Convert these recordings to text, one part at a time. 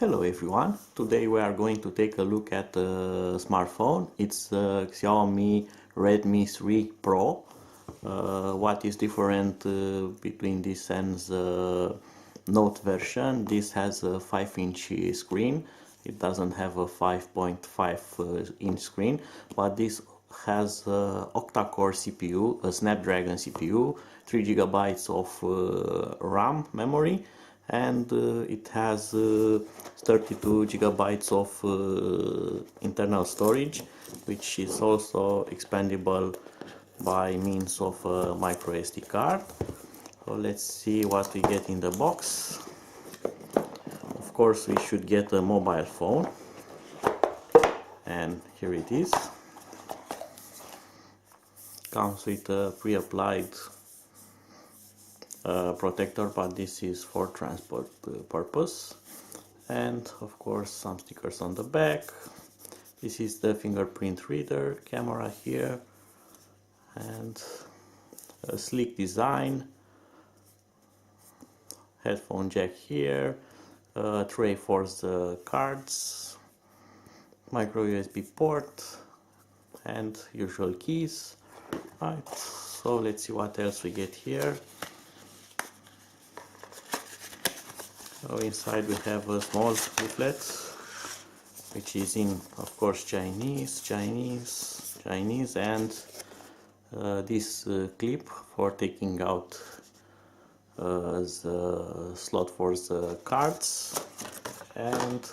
Hello everyone, today we are going to take a look at a smartphone. It's Xiaomi Redmi 3 Pro. What is different between this and the Note version? This has a 5-inch screen. It doesn't have a 5.5 inch screen, but this has a octacore CPU, a Snapdragon CPU, 3 gigabytes of RAM memory, and it has 32 gigabytes of internal storage, which is also expandable by means of a micro SD card. So let's see what we get in the box. Of course, we should get a mobile phone, and here it is. Comes with a pre-applied protector, but this is for transport purpose, and of course some stickers on the back. This is the fingerprint reader, camera here, and a sleek design, headphone jack here, tray for the cards, micro USB port, and usual keys. Right, so let's see what else we get here. So inside we have a small leaflet, which is in, of course, Chinese, and this clip for taking out the slot for the cards, and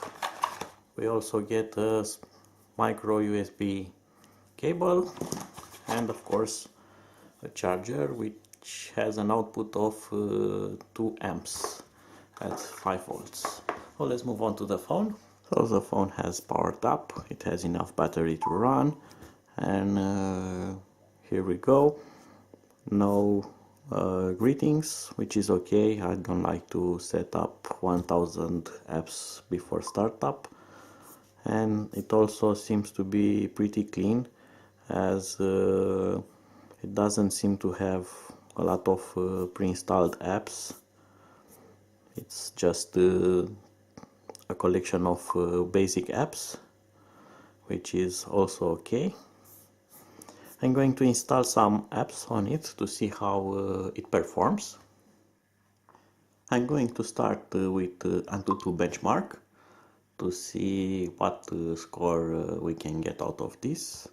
we also get a micro USB cable, and of course a charger which has an output of 2 amps at 5 volts. So let's move on to the phone. So the phone has powered up, it has enough battery to run, and here we go. No greetings, which is okay. I don't like to set up 1000 apps before startup, and it also seems to be pretty clean, as it doesn't seem to have a lot of pre-installed apps. It's just a collection of basic apps, which is also okay. I'm going to install some apps on it to see how it performs. I'm going to start with AnTuTu benchmark to see what score we can get out of this.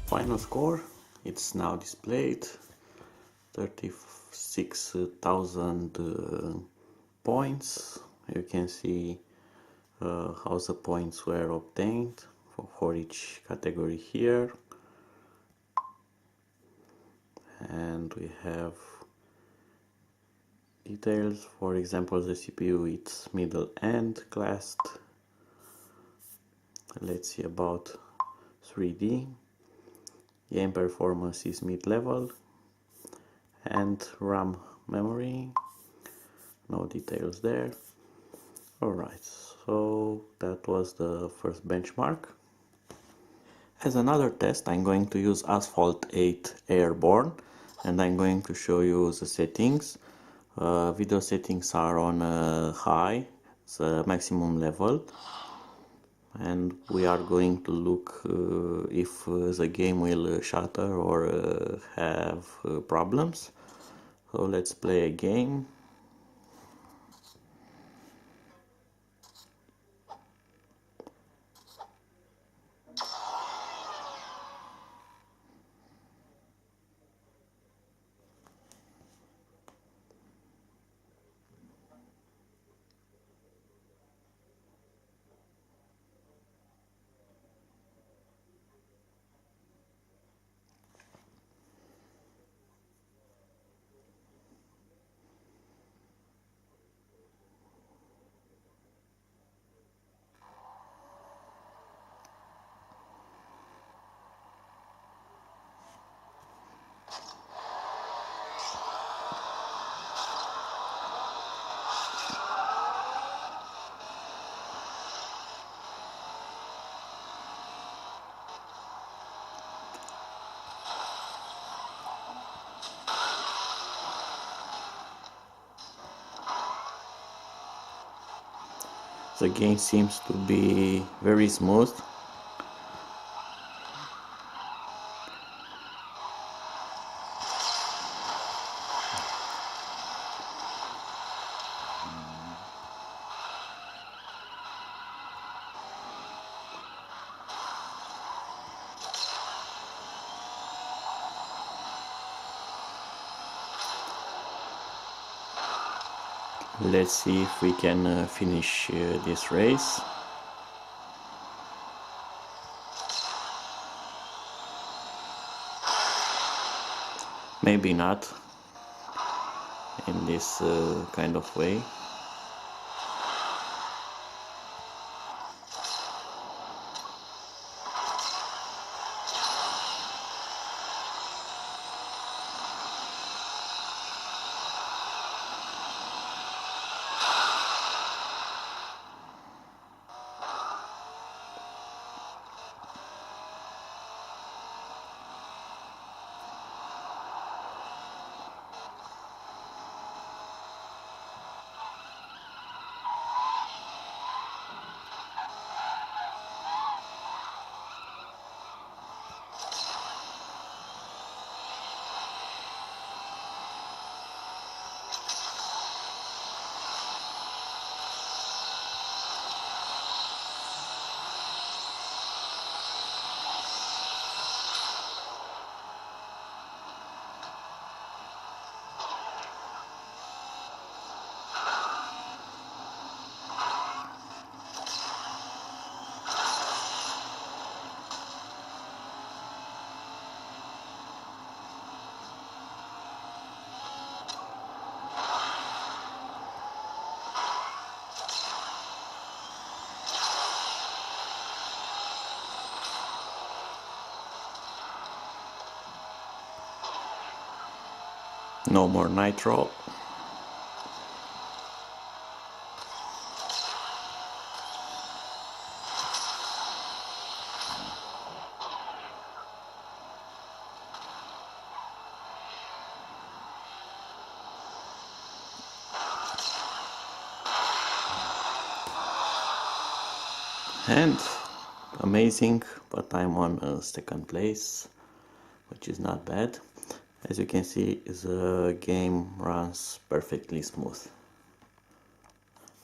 Final score, it's now displayed, 36,000 points. You can see how the points were obtained for each category here, and we have details. For example, the CPU, it's middle end classed. Let's see about 3D. Game performance is mid-level, and RAM memory, no details there. Alright, so that was the first benchmark. As another test, I'm going to use Asphalt 8 Airborne, and I'm going to show you the settings. Video settings are on high, the maximum level, and we are going to look if the game will shutter or have problems. So let's play a game. The game seems to be very smooth. Let's see if we can finish this race. Maybe not in this kind of way. No more nitro. And amazing, but I'm on second place, which is not bad. As you can see, the game runs perfectly smooth.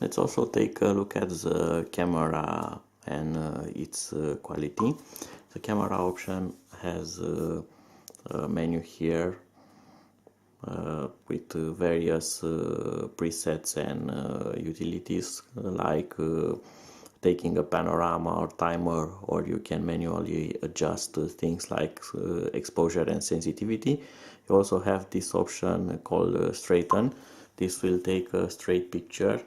Let's also take a look at the camera and its quality. The camera option has a menu here with various presets and utilities like taking a panorama or timer, or you can manually adjust things like exposure and sensitivity. You also have this option called straighten. This will take a straight picture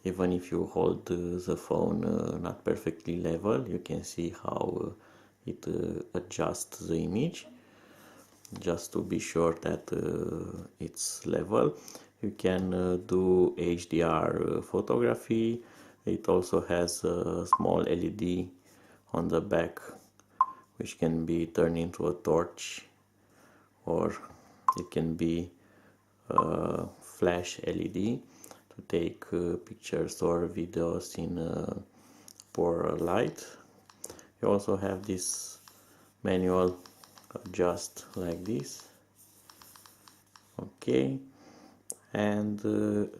even if you hold the phone not perfectly level. You can see how it adjusts the image just to be sure that it's level. You can do HDR photography. It also has a small LED on the back which can be turned into a torch, or it can be a flash LED to take pictures or videos in poor light. You also have this manual adjust like this. Okay, and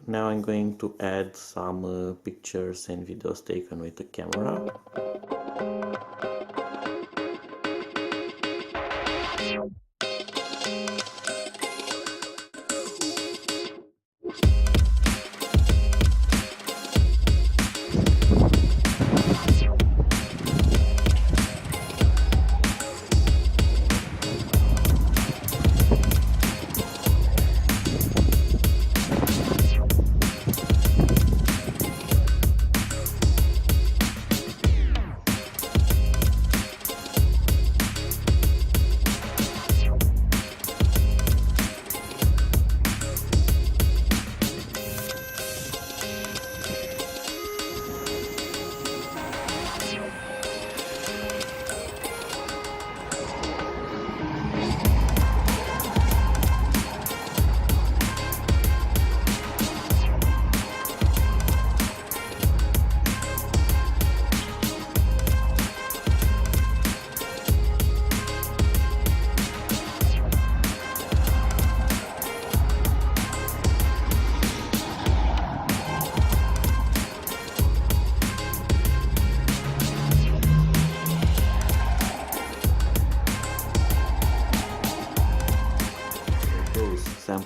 now I'm going to add some pictures and videos taken with the camera.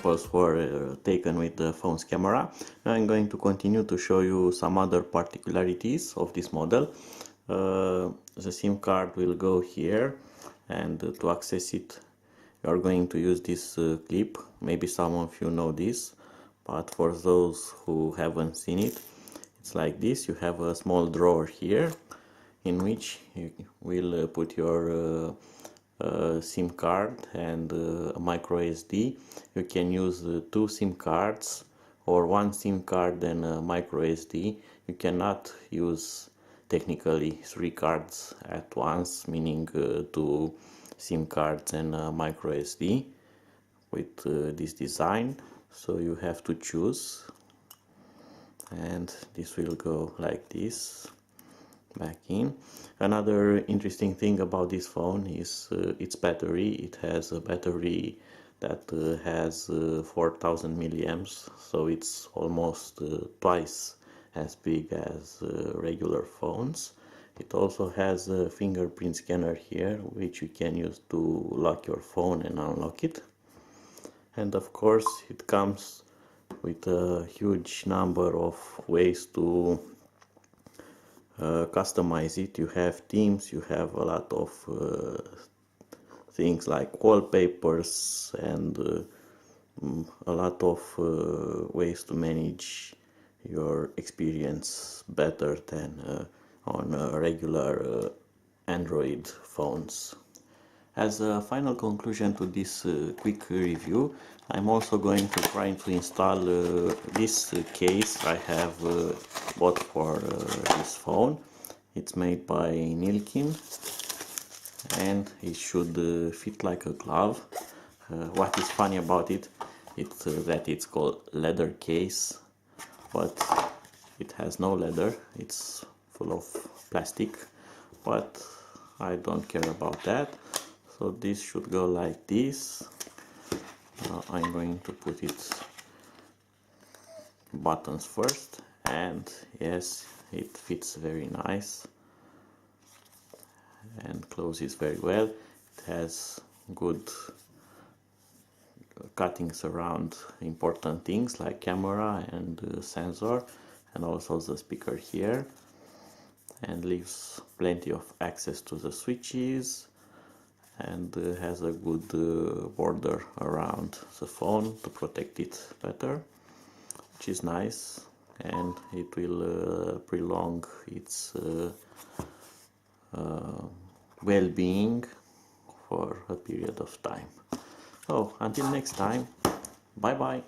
samples were taken with the phone's camera. Now I'm going to continue to show you some other particularities of this model. The SIM card will go here, and to access it you are going to use this clip. Maybe some of you know this, but for those who haven't seen it, it's like this. You have a small drawer here in which you will put your SIM card and a micro SD. You can use two SIM cards or one SIM card and a micro SD. You cannot use technically three cards at once, meaning two SIM cards and a micro SD with this design. So you have to choose, and this will go like this back in. Another interesting thing about this phone is its battery. It has a battery that has 4000 milliamps, so it's almost twice as big as regular phones. It also has a fingerprint scanner here, which you can use to lock your phone and unlock it. And of course it comes with a huge number of ways to customize it. You have themes, you have a lot of things like wallpapers and a lot of ways to manage your experience better than on regular Android phones. As a final conclusion to this quick review, I'm also going to try to install this case I have bought for this phone. It's made by Nilkin and it should fit like a glove. What is funny about it, it's that it's called leather case, but it has no leather, it's full of plastic, but I don't care about that. So this should go like this. Now I'm going to put it buttons first, and yes, it fits very nice and closes very well. It has good cuttings around important things like camera and sensor, and also the speaker here, and leaves plenty of access to the switches, and has a good border around the phone to protect it better, which is nice, and it will prolong its well-being for a period of time. So until next time, bye bye.